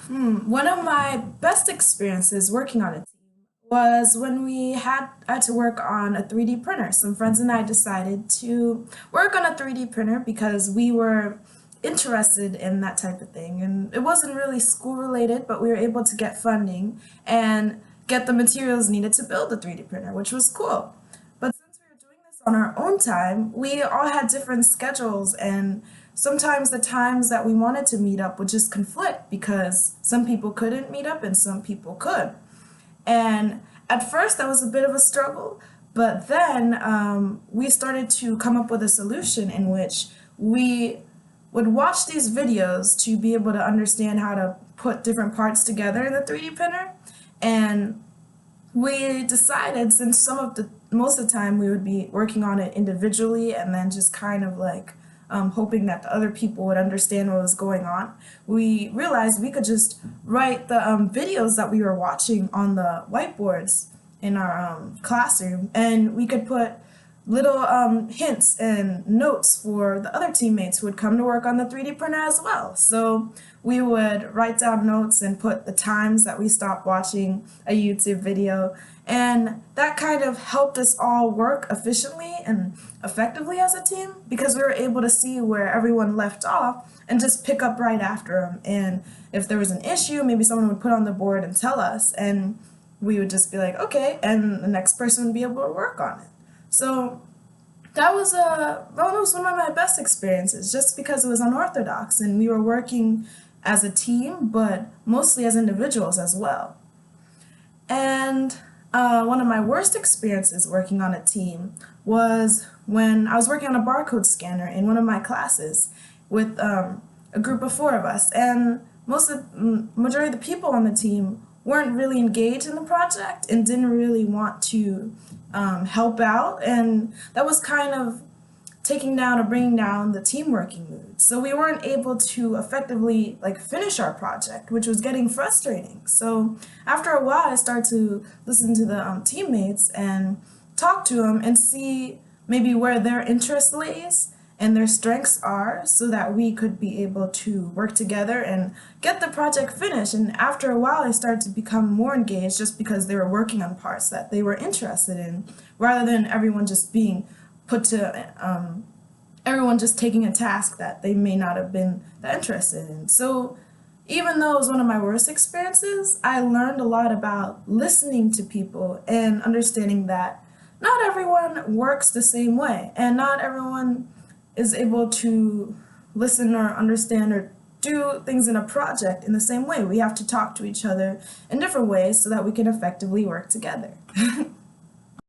One of my best experiences working on a team was when we had to work on a 3D printer. Some friends and I decided to work on a 3D printer because we were interested in that type of thing. And it wasn't really school related, but we were able to get funding and get the materials needed to build the 3D printer, which was cool. But since we were doing this on our own time, we all had different schedules, and sometimes the times that we wanted to meet up would just conflict because some people couldn't meet up and some people could. And at first, that was a bit of a struggle, but then we started to come up with a solution in which we would watch these videos to be able to understand how to put different parts together in the 3D printer. And we decided, since most of the time we would be working on it individually and then just kind of like hoping that the other people would understand what was going on, we realized we could just write the videos that we were watching on the whiteboards in our classroom, and we could put little hints and notes for the other teammates who would come to work on the 3D printer as well. So we would write down notes and put the times that we stopped watching a YouTube video. And that kind of helped us all work efficiently and effectively as a team because we were able to see where everyone left off and just pick up right after them. And if there was an issue, maybe someone would put on the board and tell us, and we would just be like, okay, and the next person would be able to work on it. So that was one of my best experiences, just because it was unorthodox and we were working as a team, but mostly as individuals as well. And one of my worst experiences working on a team was when I was working on a barcode scanner in one of my classes with a group of four of us, and majority of the people on the team weren't really engaged in the project and didn't really want to help out, and that was kind of taking down or bringing down the team working mood. So we weren't able to effectively finish our project, which was getting frustrating. So after a while, I started to listen to the teammates and talk to them and see maybe where their interest lays and their strengths are so that we could be able to work together and get the project finished. And after a while, I started to become more engaged just because they were working on parts that they were interested in, rather than everyone just taking a task that they may not have been that interested in. So even though it was one of my worst experiences, I learned a lot about listening to people and understanding that not everyone works the same way, and not everyone is able to listen or understand or do things in a project in the same way. We have to talk to each other in different ways so that we can effectively work together.